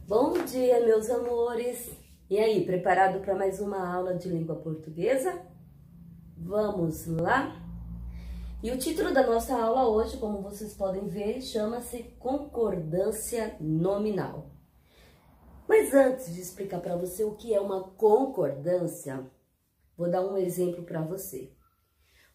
Bom dia, meus amores! E aí, preparado para mais uma aula de língua portuguesa? Vamos lá? E o título da nossa aula hoje, como vocês podem ver, chama-se Concordância Nominal. Mas antes de explicar para você o que é uma concordância, vou dar um exemplo para você.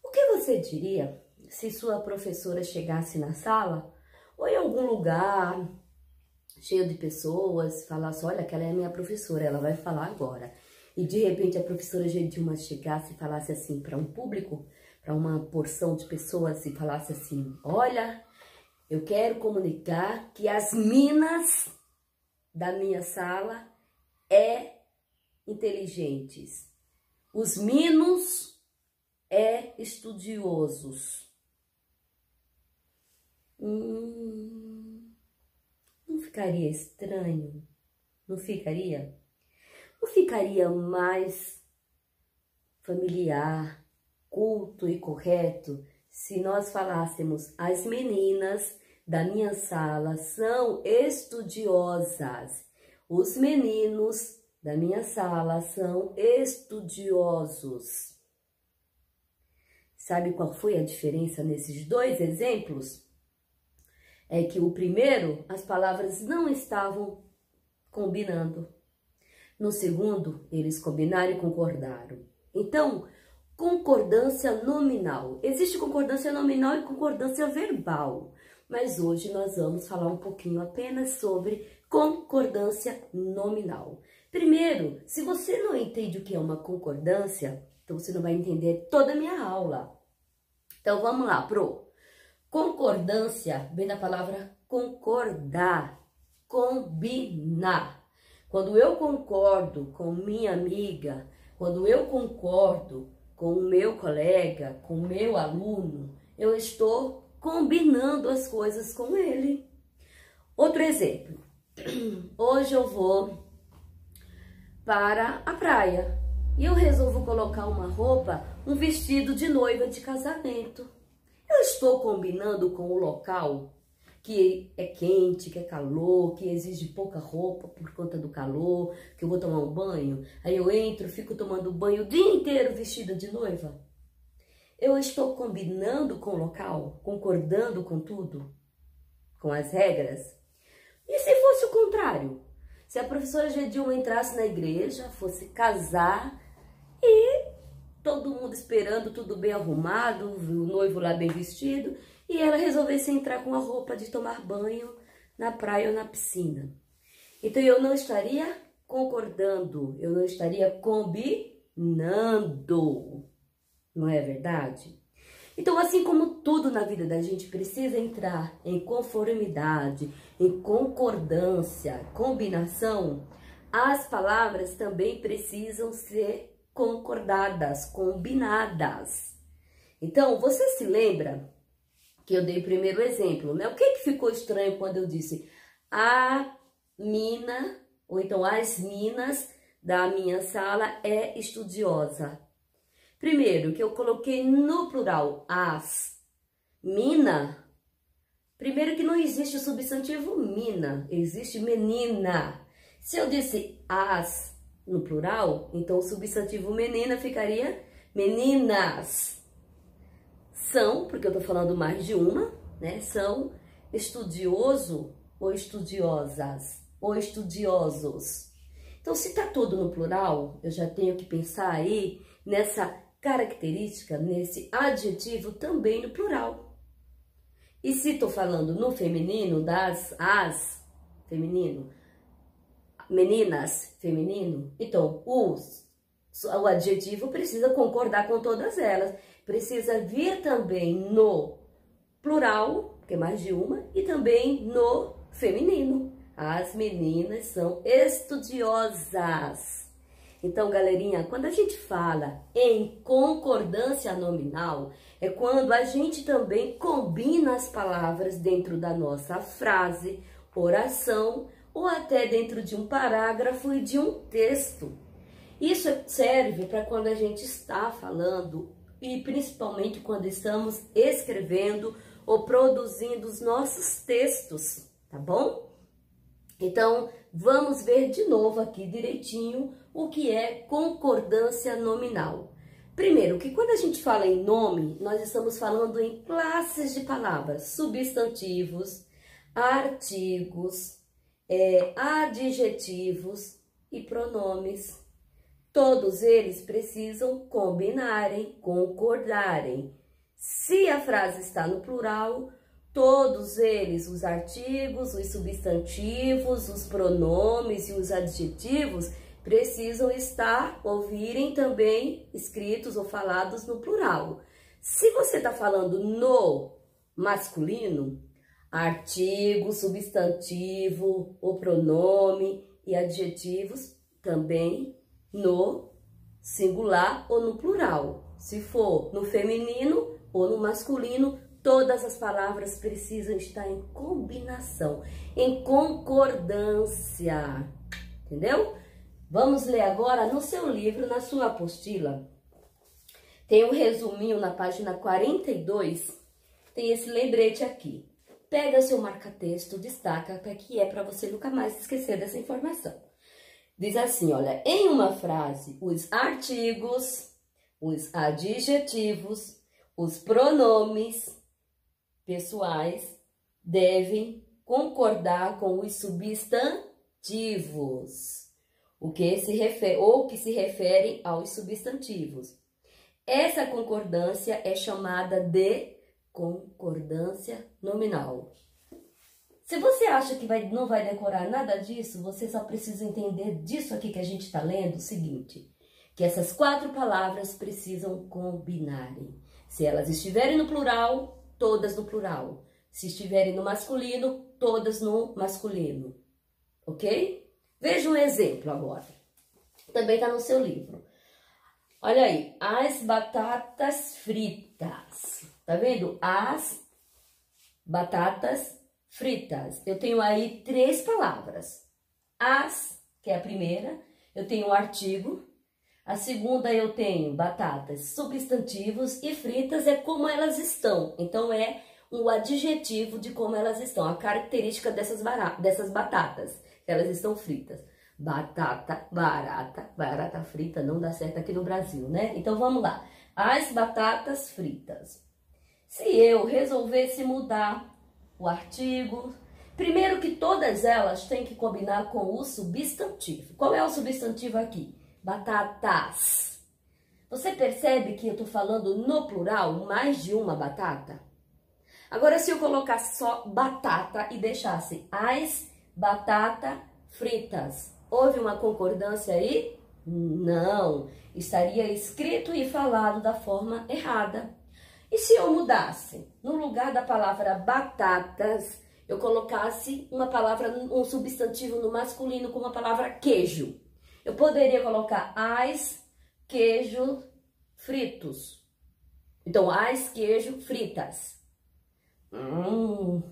O que você diria se sua professora chegasse na sala ou em algum lugar cheio de pessoas, falasse, olha, aquela é a minha professora, ela vai falar agora. E de repente a professora Gedilma chegasse e falasse assim para um público, para uma porção de pessoas e falasse assim, olha, eu quero comunicar que as minas da minha sala inteligentes. Os minos estudiosos. Não ficaria estranho? Não ficaria? Não ficaria mais familiar, culto e correto se nós falássemos as meninas da minha sala são estudiosas. Os meninos da minha sala são estudiosos. Sabe qual foi a diferença nesses dois exemplos? É que o primeiro, as palavras não estavam combinando. No segundo, eles combinaram e concordaram. Então, concordância nominal. Existe concordância nominal e concordância verbal. Mas hoje nós vamos falar um pouquinho apenas sobre concordância nominal. Primeiro, se você não entende o que é uma concordância, então você não vai entender toda a minha aula. Então, vamos lá, pro. Concordância vem da palavra concordar, combinar. Quando eu concordo com minha amiga, quando eu concordo com o meu colega, com o meu aluno, eu estou combinando as coisas com ele. Outro exemplo. Hoje eu vou para a praia e eu resolvo colocar uma roupa, um vestido de noiva de casamento. Eu estou combinando com o local que é quente, que é calor, que exige pouca roupa por conta do calor, que eu vou tomar um banho. Aí eu entro, fico tomando banho o dia inteiro vestida de noiva. Eu estou combinando com o local, concordando com tudo, com as regras. E se fosse o contrário? Se a professora Gedilma entrasse na igreja, fosse casar e todo mundo esperando, tudo bem arrumado, o noivo lá bem vestido, e ela resolvesse entrar com a roupa de tomar banho na praia ou na piscina. Então eu não estaria concordando, eu não estaria combinando, não é verdade? Então, assim como tudo na vida da gente precisa entrar em conformidade, em concordância, combinação, as palavras também precisam ser concordadas, combinadas. Então, você se lembra que eu dei o primeiro exemplo, né? O que ficou estranho quando eu disse a mina, ou então as minas da minha sala é estudiosa? Primeiro, que eu coloquei no plural, as. Mina. Primeiro que não existe o substantivo mina, existe menina. Se eu disse as no plural, então o substantivo menina ficaria meninas. São, porque eu tô falando mais de uma, né? São estudioso ou estudiosas ou estudiosos. Então, se tá tudo no plural, eu já tenho que pensar aí nessa característica, nesse adjetivo também no plural. E se tô falando no feminino, as, feminino, meninas, feminino, então o adjetivo precisa concordar com todas elas. Precisa vir também no plural, porque é mais de uma, e também no feminino. As meninas são estudiosas. Então, galerinha, quando a gente fala em concordância nominal, é quando a gente também combina as palavras dentro da nossa frase, oração, ou até dentro de um parágrafo e de um texto. Isso serve para quando a gente está falando e principalmente quando estamos escrevendo ou produzindo os nossos textos, tá bom? Então, vamos ver de novo aqui direitinho o que é concordância nominal. Primeiro, que quando a gente fala em nome, nós estamos falando em classes de palavras, substantivos, artigos, adjetivos e pronomes. Todos eles precisam combinarem, concordarem. Se a frase está no plural, todos eles, os artigos, os substantivos, os pronomes e os adjetivos, precisam ouvirem também escritos ou falados no plural. Se você está falando no masculino, artigo, substantivo, o pronome e adjetivos também no singular ou no plural. Se for no feminino ou no masculino, todas as palavras precisam estar em combinação, em concordância, entendeu? Vamos ler agora no seu livro, na sua apostila. Tem um resuminho na página 42, tem esse lembrete aqui. Pega seu marca-texto, destaca que é para você nunca mais esquecer dessa informação. Diz assim, olha, em uma frase, os artigos, os adjetivos, os pronomes pessoais devem concordar com os substantivos, que se referem aos substantivos. Essa concordância é chamada de concordância nominal. Se você acha que não vai decorar nada disso, você só precisa entender disso aqui que a gente está lendo, o seguinte, que essas 4 palavras precisam combinarem. Se elas estiverem no plural, todas no plural. Se estiverem no masculino, todas no masculino. Ok? Veja um exemplo agora. Também está no seu livro. Olha aí, as batatas fritas. Tá vendo? As batatas fritas. Eu tenho aí 3 palavras. As, que é a primeira, eu tenho um artigo. A segunda eu tenho batatas, substantivos, e fritas é como elas estão. Então é um adjetivo de como elas estão, a característica dessas batatas, elas estão fritas. Batata, barata frita não dá certo aqui no Brasil, né? Então vamos lá. As batatas fritas. Se eu resolvesse mudar o artigo, primeiro que todas elas têm que combinar com o substantivo. Qual é o substantivo aqui? Batatas. Você percebe que eu estou falando no plural, mais de uma batata? Agora, se eu colocasse só batata e deixasse as batatas fritas, houve uma concordância aí? Não, estaria escrito e falado da forma errada. E se eu mudasse, no lugar da palavra batatas, eu colocasse um substantivo no masculino com a palavra queijo? Eu poderia colocar as queijo fritos. Então, as queijo fritas. Não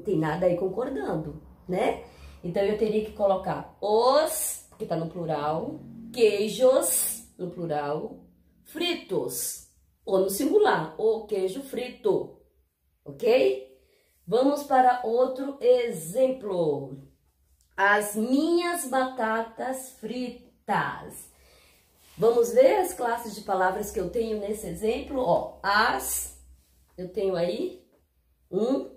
tem nada aí concordando, né? Então, eu teria que colocar os, que tá no plural, queijos, no plural, fritos, ou no singular, o queijo frito, ok? Vamos para outro exemplo. As minhas batatas fritas. Vamos ver as classes de palavras que eu tenho nesse exemplo. Ó, eu tenho aí um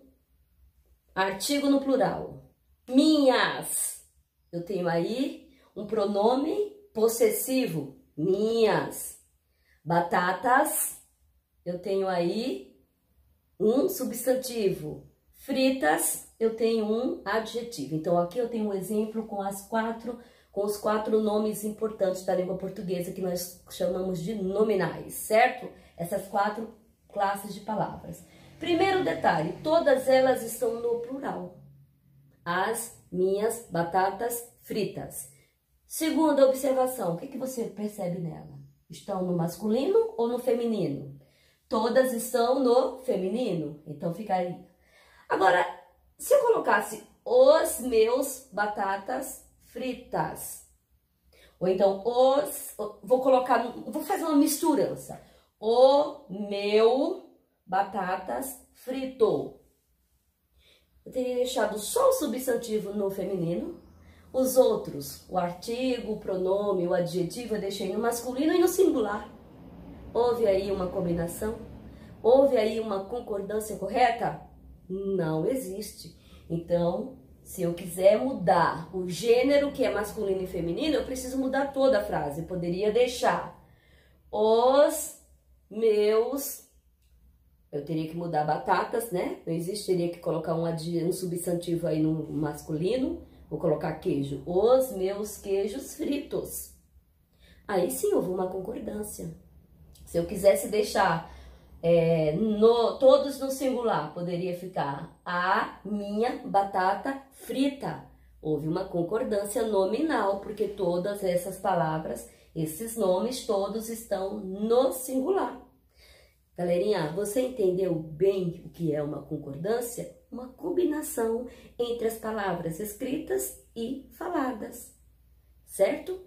artigo no plural. Minhas, eu tenho aí um pronome possessivo. Minhas. Batatas, eu tenho aí um substantivo. Fritas, eu tenho um adjetivo. Então, aqui eu tenho um exemplo com os 4 nomes importantes da língua portuguesa que nós chamamos de nominais, certo? Essas 4 classes de palavras. Primeiro detalhe, todas elas estão no plural. As minhas batatas fritas. Segunda observação, o que você percebe nela? Estão no masculino ou no feminino? Todas estão no feminino, então ficaria. Agora, se eu colocasse os meus batatas fritas, ou então vou fazer uma misturança. O meu batatas frito. eu teria deixado só o substantivo no feminino. Os outros, o artigo, o pronome, o adjetivo, eu deixei no masculino e no singular. Houve aí uma combinação? Houve aí uma concordância correta? Não existe. Então, se eu quiser mudar o gênero, que é masculino e feminino, eu preciso mudar toda a frase. Eu poderia deixar os meus... Eu teria que mudar batatas, né? Não existe, teria que colocar um substantivo aí no masculino. Vou colocar queijo. Os meus queijos fritos. Aí sim houve uma concordância. Se eu quisesse deixar todos no singular, poderia ficar a minha batata frita. Houve uma concordância nominal, porque todas essas palavras, esses nomes, todos estão no singular. Galerinha, você entendeu bem o que é uma concordância? Uma combinação entre as palavras escritas e faladas, certo?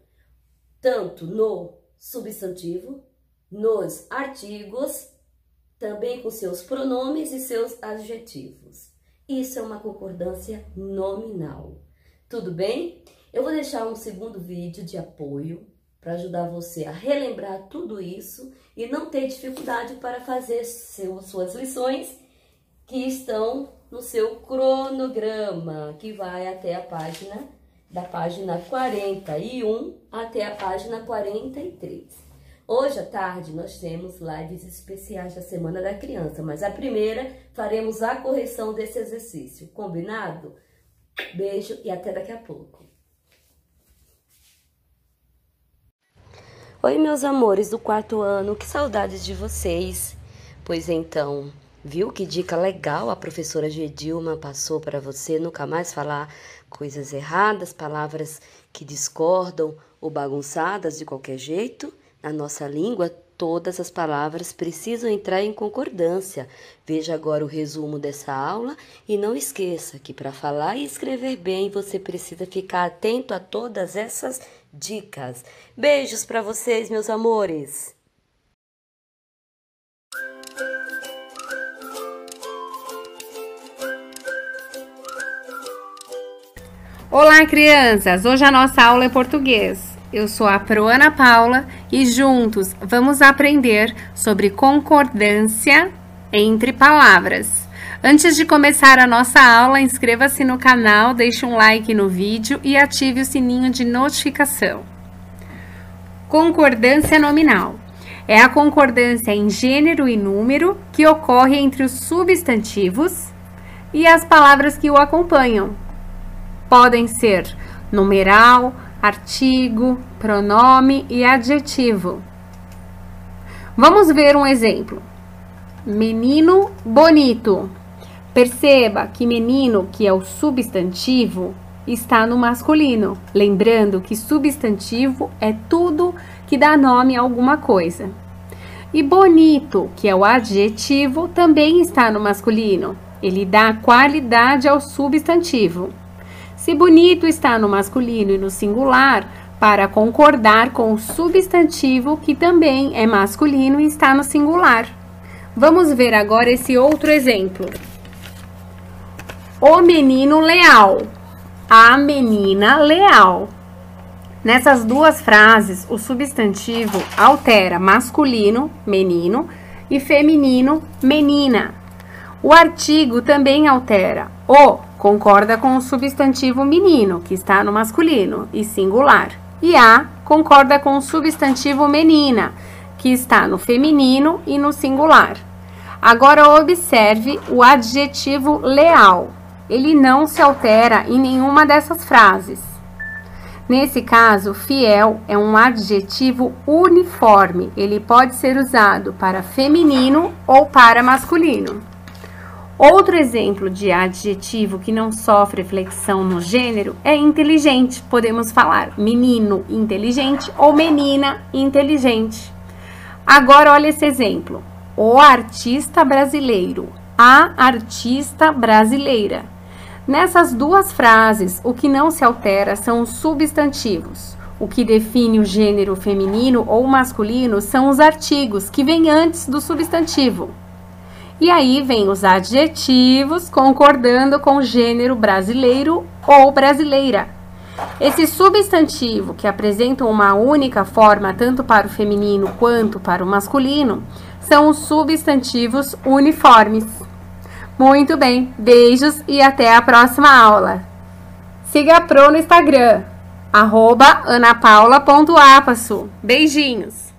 Tanto no substantivo, nos artigos, também com seus pronomes e seus adjetivos. Isso é uma concordância nominal. Tudo bem? Eu vou deixar um segundo vídeo de apoio para ajudar você a relembrar tudo isso e não ter dificuldade para fazer suas lições que estão no seu cronograma, que vai até a página 41 até a página 43. Hoje à tarde nós temos lives especiais da Semana da Criança, mas a primeira faremos a correção desse exercício. Combinado? Beijo e até daqui a pouco. Oi, meus amores do 4º ano, que saudades de vocês. Pois então, viu que dica legal a professora Gedilma passou para você nunca mais falar coisas erradas, palavras que discordam ou bagunçadas de qualquer jeito? Na nossa língua, todas as palavras precisam entrar em concordância. Veja agora o resumo dessa aula e não esqueça que para falar e escrever bem, você precisa ficar atento a todas essas dicas. Beijos para vocês, meus amores! Olá, crianças! Hoje a nossa aula é português. Eu sou a Pro Ana Paula e juntos vamos aprender sobre concordância entre palavras. Antes de começar a nossa aula, inscreva-se no canal, deixe um like no vídeo e ative o sininho de notificação. Concordância nominal. É a concordância em gênero e número que ocorre entre os substantivos e as palavras que o acompanham. Podem ser numeral, artigo, pronome e adjetivo. Vamos ver um exemplo. Menino bonito. Perceba que menino, que é o substantivo, está no masculino. Lembrando que substantivo é tudo que dá nome a alguma coisa. E bonito, que é o adjetivo, também está no masculino. Ele dá qualidade ao substantivo. Se bonito está no masculino e no singular, para concordar com o substantivo, que também é masculino e está no singular. Vamos ver agora esse outro exemplo. O menino leal. A menina leal. Nessas duas frases, o substantivo altera masculino, menino, e feminino, menina. O artigo também altera. O concorda com o substantivo menino, que está no masculino e singular. E a concorda com o substantivo menina, que está no feminino e no singular. Agora observe o adjetivo leal. Ele não se altera em nenhuma dessas frases. Nesse caso, fiel é um adjetivo uniforme. Ele pode ser usado para feminino ou para masculino. Outro exemplo de adjetivo que não sofre flexão no gênero é inteligente. Podemos falar menino inteligente ou menina inteligente. Agora, olha esse exemplo. O artista brasileiro. A artista brasileira. Nessas duas frases, o que não se altera são os substantivos. O que define o gênero feminino ou masculino são os artigos que vêm antes do substantivo. E aí vem os adjetivos concordando com o gênero brasileiro ou brasileira. Esse substantivo que apresentam uma única forma tanto para o feminino quanto para o masculino são os substantivos uniformes. Muito bem, beijos e até a próxima aula. Siga a Pro no Instagram, @anapaula.apasso. Beijinhos!